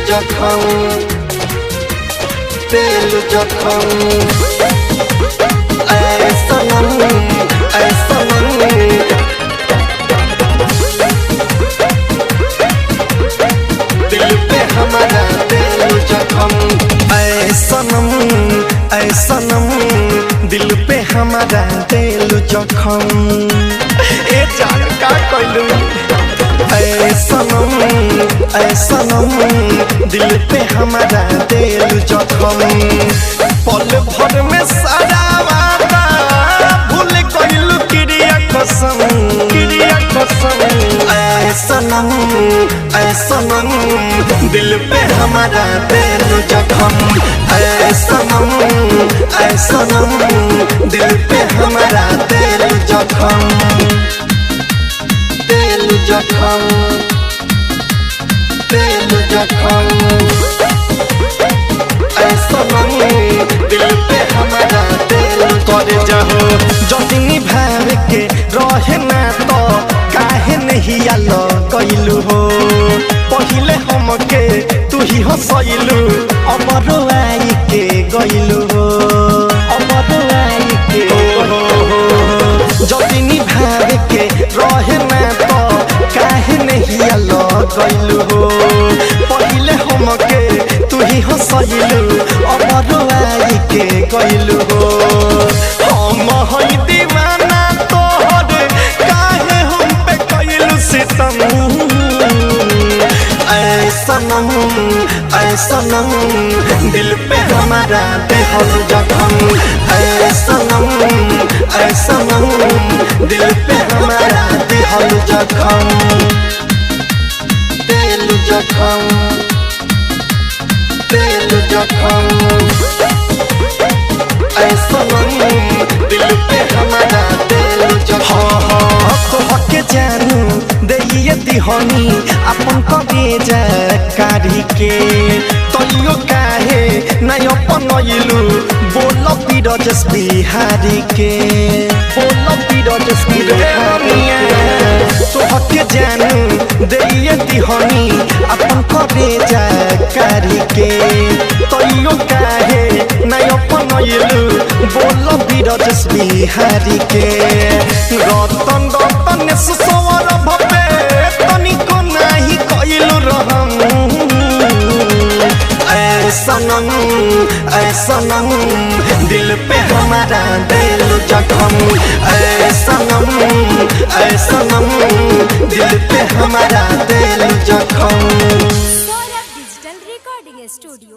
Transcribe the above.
जखम दिल जखम ऐ सनम दिल पे हमारा दिल जखम ऐ सनम दिल पे हमारा दिल जखम ए जान का कइलू ऐ सनम दिल पे हमारा दिल जखम पल भर में सारा वादा भूल गइलू क्रिया कसम ऐ सनम दिल पे हमारा दिल जखम ऐ सनम दिल पे हमारा दिल जखम दिल जखम ऐ सनम दिल पे हमारा दिल करे जाहो जल्दी निभावे के रहे ना तो काहे नहीं आलो कइलू हो पहिले हमके तू ही हंसइलू अमर आई के गइलू हो जल्दी निभावे के रहे ना तो काहे नहीं आलो कइलू हो पहिले हमके तू ही हंसइलू अमर आई के गइलू हो हम हई दीवाना तोहर काहे हम पे कइलू सितम ऐ सनम दिल पे हमारा दिल जखम ऐ सनम दिल पे हमारा दिल जखम ऐ सनम दिल पे हमारा दिल जखम तोहके जानू दैये दिहनी अपन कलेजा कारी के तैयो काहे नहीं अपनइलू बोल बिरजस बिहारी के तोहके जानू दैये दिहनी अपन कलेजा कारी के तैयो काहे नहीं अपनइलू बोल बिरजस बिहारी के रतन सवर भवे तनिको नाही कइलू रहम ऐ सनम दिल पे हमारा दिल जखम ऐ सनम दिल पे हमारा दिल जखम। Saurabh digital recording studio.